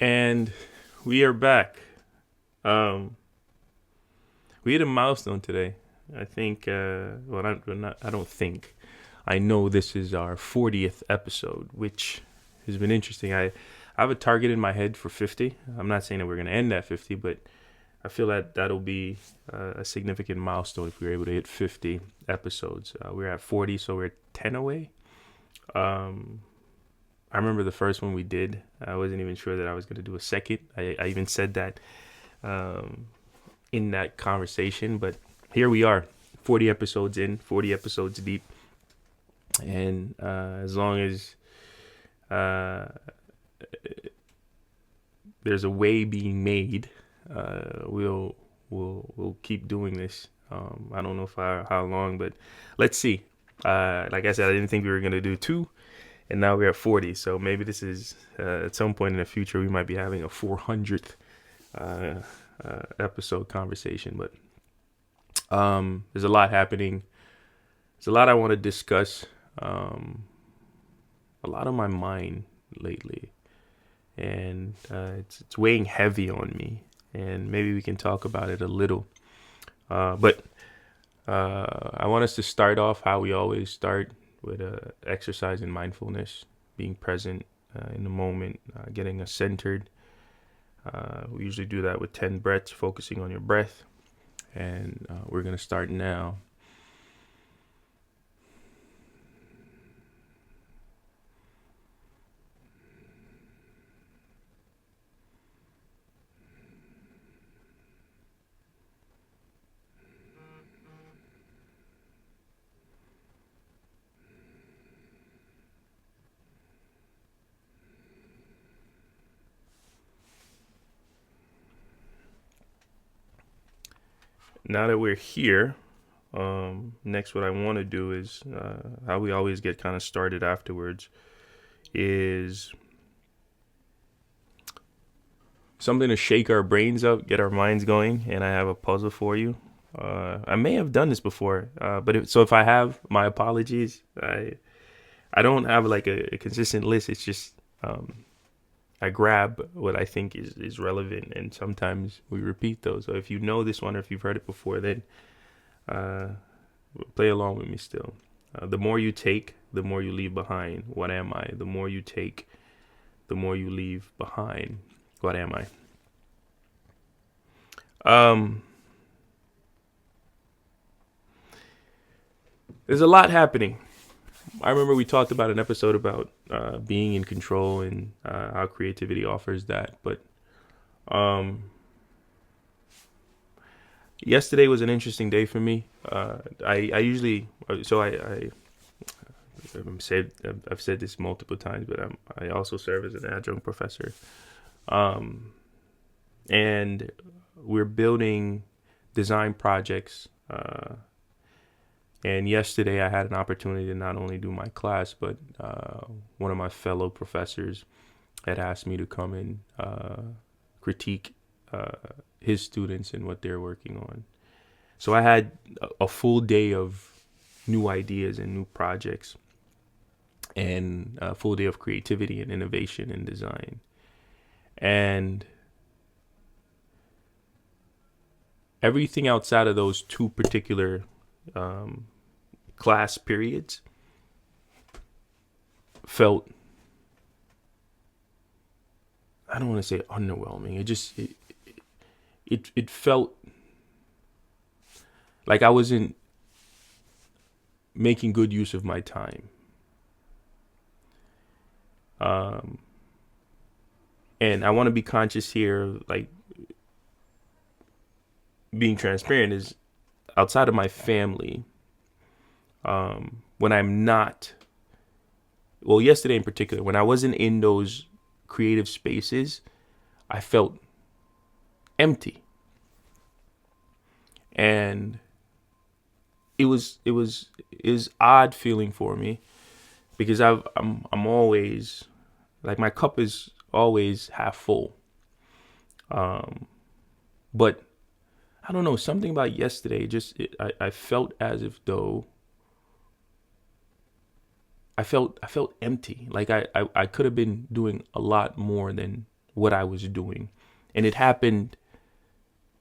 And we are back. Um, we hit a milestone today. I think. I don't think. I know this is our 40th episode, which has been interesting. I have a target in my head for 50. I'm not saying that we're going to end at 50, but I feel that that'll be a significant milestone if we're able to hit 50 episodes. We're at 40, so we're 10 away. Um, I remember the first one we did. I wasn't even sure that I was going to do a second. I even said that um, in that conversation, but here we are, 40 episodes in, 40 episodes deep, and as long as uh, there's a way being made, we'll keep doing this. I don't know how long, but let's see. Like I said, I didn't think we were gonna do two, and now we're at 40. So maybe this is at some point in the future we might be having a 400th uh, episode conversation. But there's a lot happening. There's a lot I want to discuss. A lot on my mind lately, and it's weighing heavy on me. And maybe we can talk about it a little. But I want us to start off how we always start with exercise and mindfulness, being present in the moment, getting us centered. We usually do that with 10 breaths, focusing on your breath. And we're going to start now. Now that we're here, next what I want to do is how we always get kind of started afterwards is something to shake our brains up, get our minds going, and I have a puzzle for you. I may have done this before, so if I have, my apologies. I don't have like a consistent list. It's just I grab what I think is relevant, and sometimes we repeat those. So if you know this one or if you've heard it before, then uh, play along with me still. The more you take, the more you leave behind. What am I? The more you take, the more you leave behind. What am I? Um, there's a lot happening. I remember we talked about an episode about being in control and how creativity offers that. But um, yesterday was an interesting day for me. I usually I've said this multiple times, but I also serve as an adjunct professor, um, and we're building design projects. And yesterday I had an opportunity to not only do my class, but one of my fellow professors had asked me to come and critique uh, his students and what they're working on. So I had a full day of new ideas and new projects, and a full day of creativity and innovation and design. And everything outside of those two particular um, class periods felt, I don't want to say underwhelming. It felt like I wasn't making good use of my time. Um, and I want to be conscious here, like being transparent is outside of my family. When I'm not, well, yesterday in particular, when I wasn't in those creative spaces, I felt empty, and it was odd feeling for me because I'm always like my cup is always half full. Um, but I don't know, something about yesterday. I felt as if though I felt empty. Like I could have been doing a lot more than what I was doing. And it happened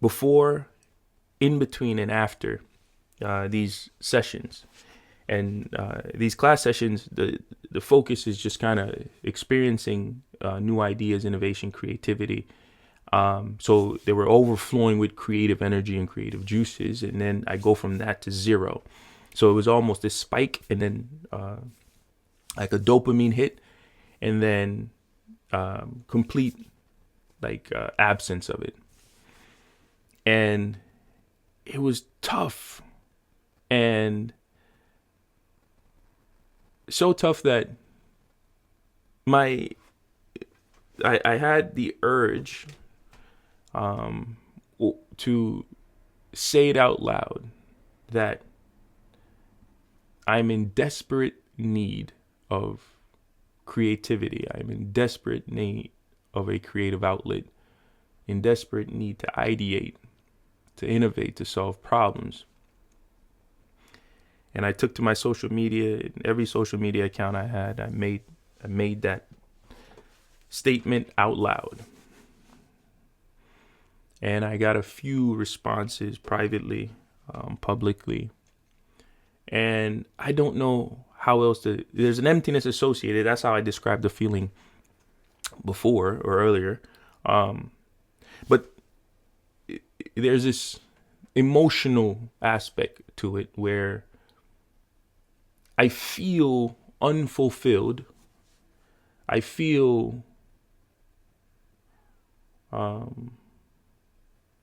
before, in between, and after these sessions. And these class sessions, the focus is just kind of experiencing new ideas, innovation, creativity. So they were overflowing with creative energy and creative juices. And then I go from that to zero. So it was almost this spike, and then like a dopamine hit, and then complete absence of it. And it was tough, and so tough that I had the urge to say it out loud that I'm in desperate need of creativity. I'm in desperate need of a creative outlet, in desperate need to ideate, to innovate, to solve problems. And I took to my social media, every social media account I had, I made that statement out loud. And I got a few responses privately, publicly. And I don't know how else there's an emptiness associated. That's how I described the feeling before or earlier. But there's this emotional aspect to it where I feel unfulfilled. I feel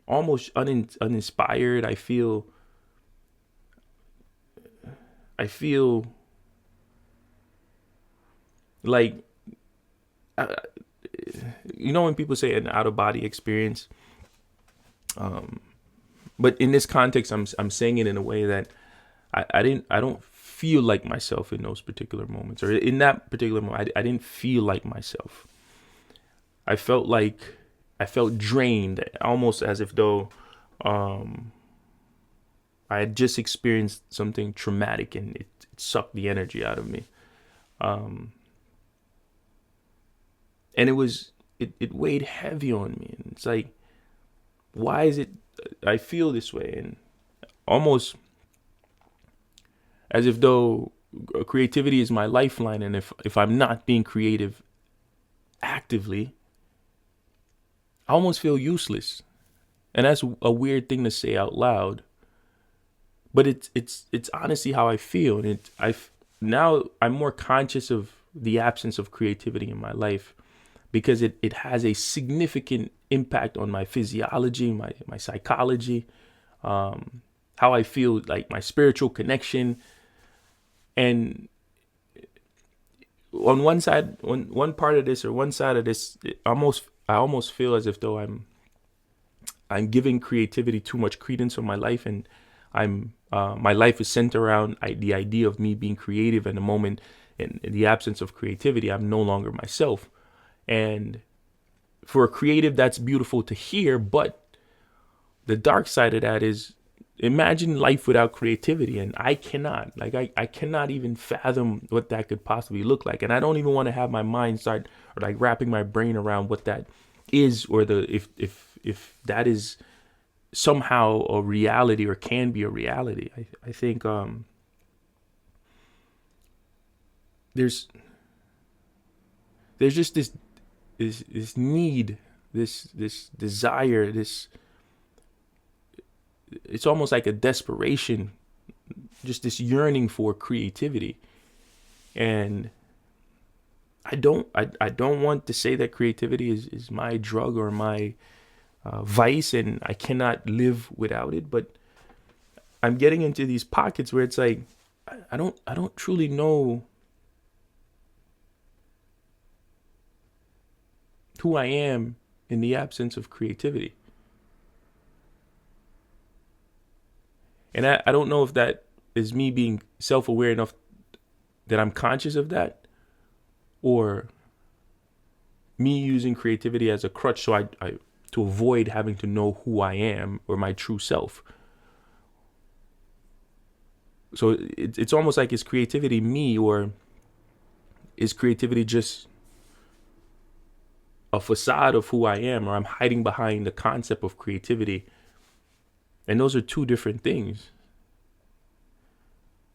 almost uninspired. I feel like, when people say an out of body experience, but in this context, I'm saying it in a way that I don't feel like myself in those particular moments, or in that particular moment, I didn't feel like myself. I felt drained, almost as if though I had just experienced something traumatic, and it sucked the energy out of me. And it weighed heavy on me. And it's like, why is it I feel this way? And almost as if though creativity is my lifeline, and if I'm not being creative actively, I almost feel useless. And that's a weird thing to say out loud, but it's honestly how I feel. And now I'm more conscious of the absence of creativity in my life, because it has a significant impact on my physiology, my psychology, how I feel, like my spiritual connection. And on one side, on one part of this, or one side of this, I almost feel as if though I'm giving creativity too much credence in my life, and my life is centered around the idea of me being creative. In the moment, in the absence of creativity, I'm no longer myself. And for a creative, that's beautiful to hear, but the dark side of that is, imagine life without creativity. And I cannot even fathom what that could possibly look like. And I don't even want to have my mind start, or like wrapping my brain around what that is, or if that is somehow a reality, or can be a reality. I think there's just this need, this desire, it's almost like a desperation, just this yearning for creativity. And I don't want to say that creativity is my drug or my vice, and I cannot live without it. But I'm getting into these pockets where it's like, I don't truly know who I am in the absence of creativity. And I don't know if that is me being self-aware enough that I'm conscious of that, or me using creativity as a crutch so I to avoid having to know who I am, or my true self. So it's almost like, is creativity me, or is creativity just a facade of who I am, or I'm hiding behind the concept of creativity. And those are two different things.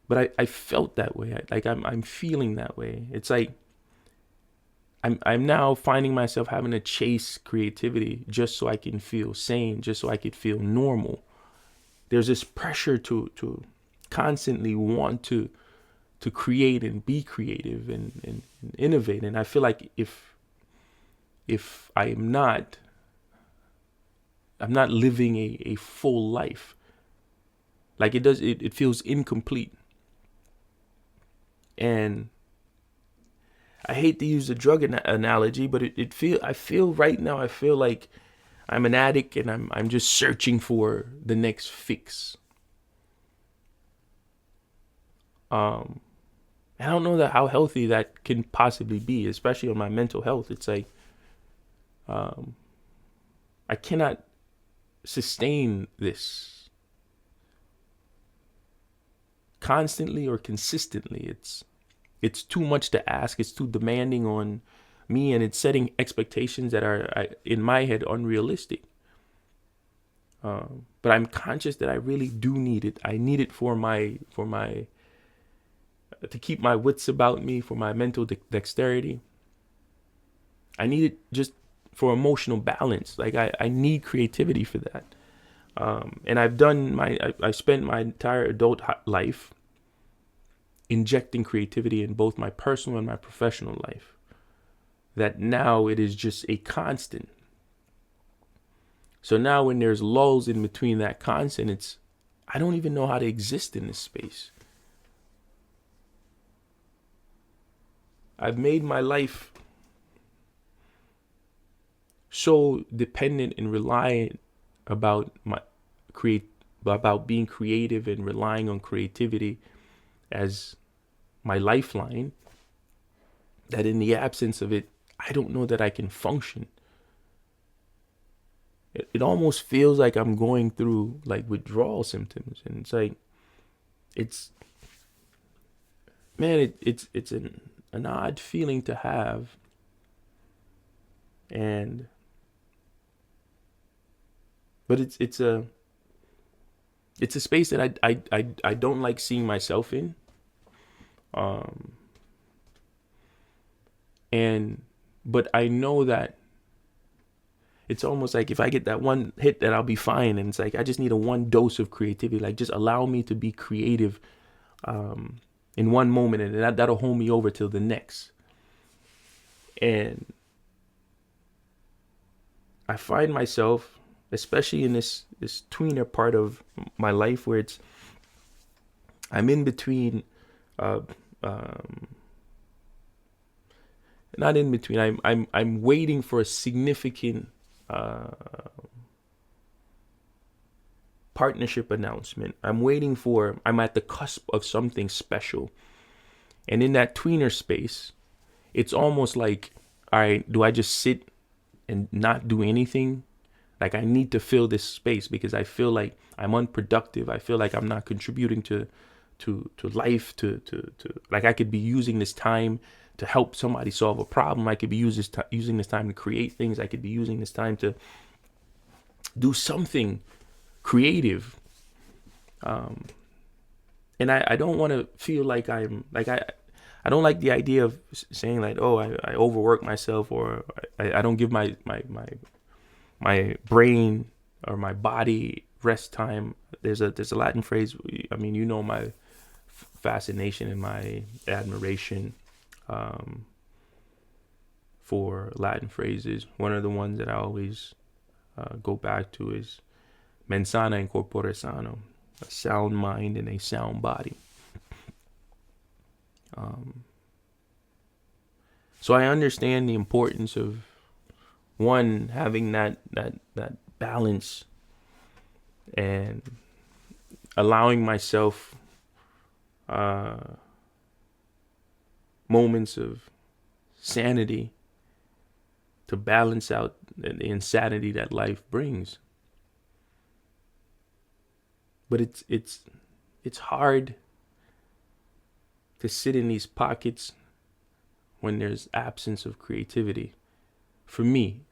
But I felt that way. I'm feeling that way. It's like I'm now finding myself having to chase creativity just so I can feel sane, just so I could feel normal. There's this pressure to constantly want to create and be creative and innovate. And I feel like if I'm not living a full life. Like it feels incomplete. And I hate to use the drug analogy, but I feel right now, I feel like I'm an addict and I'm just searching for the next fix. And I don't know how healthy that can possibly be, especially on my mental health. It's like I cannot sustain this constantly or consistently. It's too much to ask. It's too demanding on me, and it's setting expectations that are in my head unrealistic. But I'm conscious that I really do need it. I need it for my to keep my wits about me, for my mental dexterity. I need it just for emotional balance. Like I need creativity for that. And I spent my entire adult life injecting creativity in both my personal and my professional life. That now it is just a constant. So now when there's lulls in between that constant, I don't even know how to exist in this space. I've made my life so dependent and reliant about being creative and relying on creativity as my lifeline, that in the absence of it, I don't know that I can function. It almost feels like I'm going through like withdrawal symptoms, and it's like it's an odd feeling to have. But it's a space that I don't like seeing myself in. But I know that it's almost like if I get that one hit, that I'll be fine. And it's like I just need a one dose of creativity. Like just allow me to be creative in one moment, and that'll hold me over till the next. And I find myself, especially in this tweener part of my life, where I'm in between, not in between. I'm waiting for a significant partnership announcement. I'm at the cusp of something special, and in that tweener space, it's almost like, all right, do I just sit and not do anything? Like I need to fill this space because I feel like I'm unproductive. I feel like I'm not contributing to life. To like I could be using this time to help somebody solve a problem. I could be using this time to create things. I could be using this time to do something creative. And I don't want to feel like I'm like I don't like the idea of saying like, oh, I overwork myself, or I don't give my brain or my body rest time. There's a Latin phrase. I mean, you know, my fascination and my admiration for Latin phrases. One of the ones that I always go back to is mens sana in corpore sano, a sound mind and a sound body. So I understand the importance of one having that balance and allowing myself moments of sanity to balance out the insanity that life brings. But it's hard to sit in these pockets when there's absence of creativity. for me,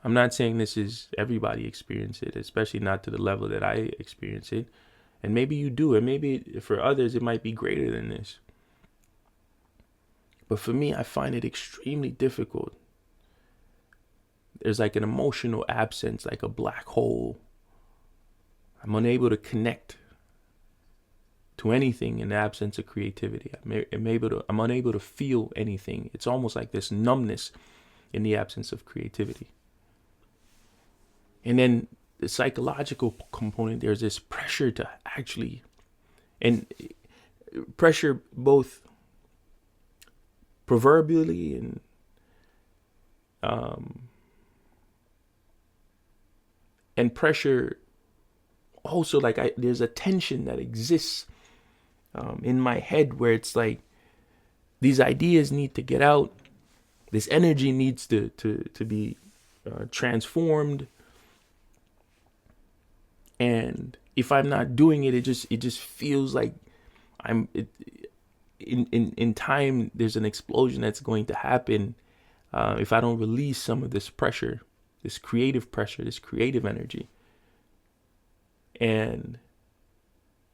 I'm not saying this is everybody experience it, especially not to the level that I experience it. And maybe you do, and maybe for others it might be greater than this. But for me, I find it extremely difficult. There's like an emotional absence, like a black hole. I'm unable to connect to anything in the absence of creativity. I'm unable to feel anything. It's almost like this numbness in the absence of creativity. And then the psychological component, there's this pressure to actually, and pressure both proverbially and pressure also, like there's a tension that exists in my head where it's like these ideas need to get out, this energy needs to be transformed, and if I'm not doing it, it just feels like in time there's an explosion that's going to happen if I don't release some of this pressure, this creative energy. And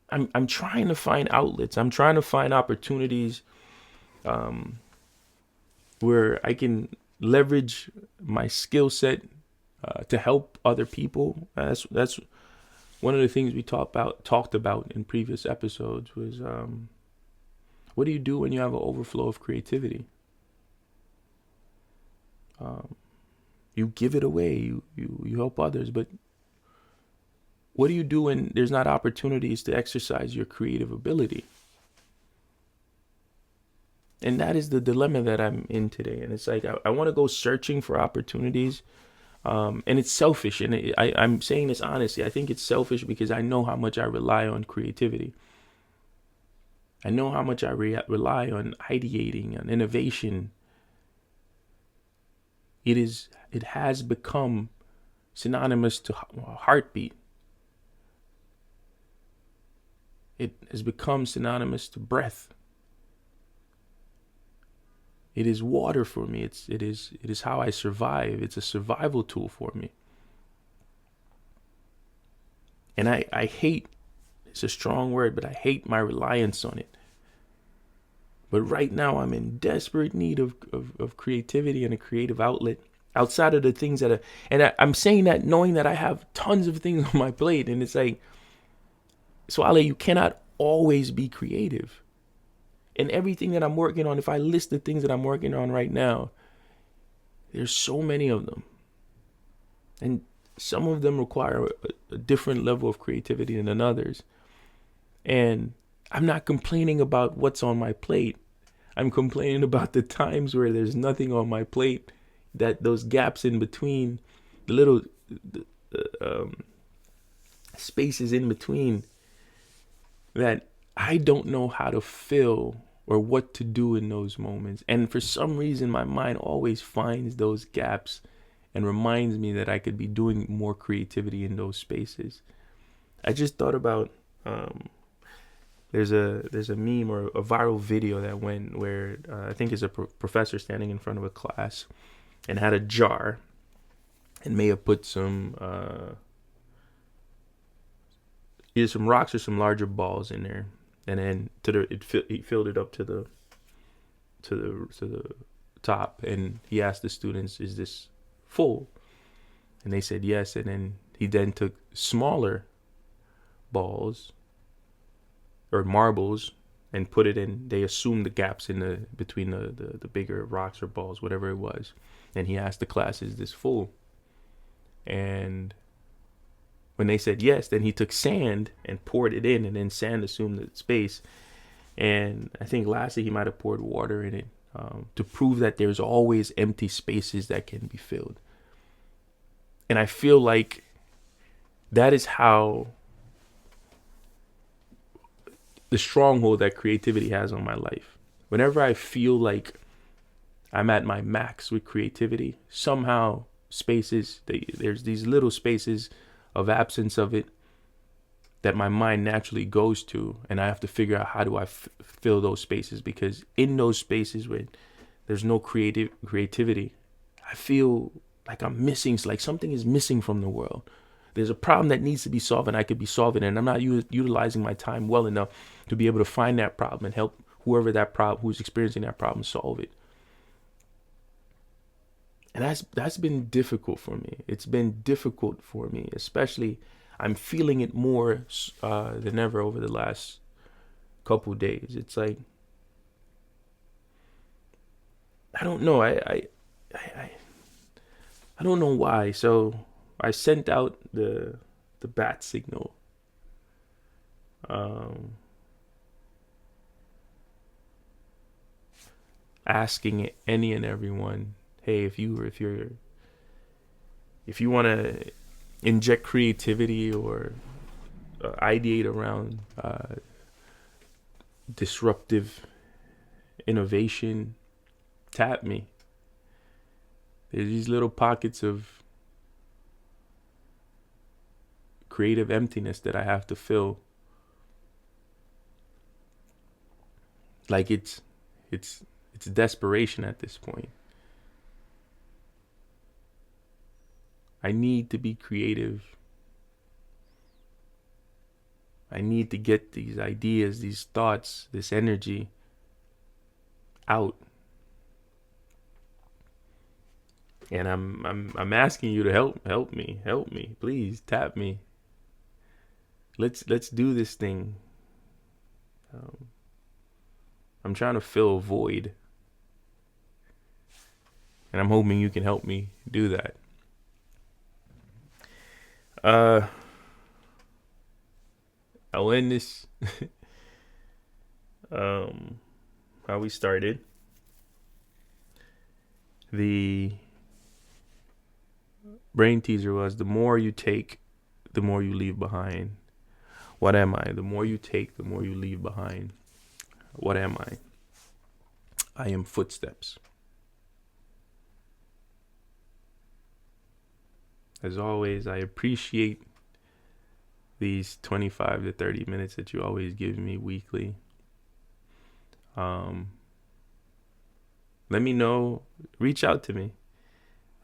I'm trying to find outlets. I'm trying to find opportunities where I can leverage my skill set to help other people. That's one of the things we talked about in previous episodes was what do you do when you have an overflow of creativity? You give it away. You help others, but what do you do when there's not opportunities to exercise your creative ability? And that is the dilemma that I'm in today. And it's like I want to go searching for opportunities. And it's selfish. And I'm saying this honestly. I think it's selfish because I know how much I rely on creativity. I know how much I rely on ideating, on innovation. It has become synonymous to heartbeat. It has become synonymous to breath. It is water for me. It is how I survive. It's a survival tool for me. And I hate, it's a strong word, but I hate my reliance on it. But right now I'm in desperate need of creativity and a creative outlet outside of the things that I'm saying that knowing that I have tons of things on my plate. And it's like, Swale, you cannot always be creative. And everything that I'm working on, if I list the things that I'm working on right now, there's so many of them. And some of them require a different level of creativity than others. And I'm not complaining about what's on my plate. I'm complaining about the times where there's nothing on my plate, that those gaps in between, the little spaces in between, that I don't know how to fill or what to do in those moments. And for some reason, my mind always finds those gaps and reminds me that I could be doing more creativity in those spaces. I just thought about there's a meme or a viral video that went where I think it's a professor standing in front of a class and had a jar and may have put some either some rocks or some larger balls in there, and then he filled it up to the top, and he asked the students, "Is this full?" And they said yes, and then he took smaller balls or marbles and put it in. They assumed the gaps in between the bigger rocks or balls, whatever it was, and he asked the class, "Is this full?" And when they said yes, then he took sand and poured it in, and then sand assumed the space. And I think lastly, he might have poured water in it to prove that there's always empty spaces that can be filled. And I feel like that is how the stronghold that creativity has on my life. Whenever I feel like I'm at my max with creativity, somehow spaces, there's these little spaces of absence of it that my mind naturally goes to, and I have to figure out how do I fill those spaces, because in those spaces where there's no creativity, I feel Like I'm missing, like something is missing from the world. There's a problem that needs to be solved, and I could be solving it, and I'm not utilizing my time well enough to be able to find that problem and help who's experiencing that problem solve it. And that's been difficult for me. It's been difficult for me, especially I'm feeling it more than ever over the last couple days. It's like I don't know. I don't know why. So I sent out the bat signal. Asking any and everyone, hey, if you want to inject creativity or ideate around disruptive innovation, tap me. There's these little pockets of creative emptiness that I have to fill. Like it's desperation at this point. I need to be creative. I need to get these ideas, these thoughts, this energy out. And I'm asking you to help me, please tap me. Let's do this thing. I'm trying to fill a void, and I'm hoping you can help me do that. I'll end this how we started. The brain teaser was, the more you take, the more you leave behind. What am I? The more you take, the more you leave behind. What am I? I am footsteps. As always, I appreciate these 25 to 30 minutes that you always give me weekly. Let me know. Reach out to me.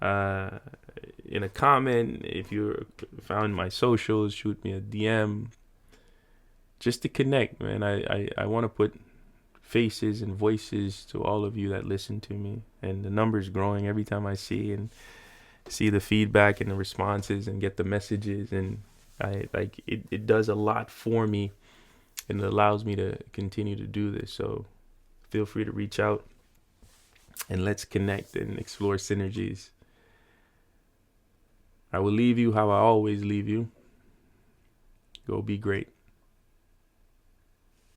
In a comment, if you found my socials, shoot me a DM. Just to connect, man. I want to put faces and voices to all of you that listen to me, and the number's growing every time I see the feedback and the responses and get the messages, and it does a lot for me, and it allows me to continue to do this. So feel free to reach out and let's connect and explore synergies. I will leave you how I always leave you. Go be great.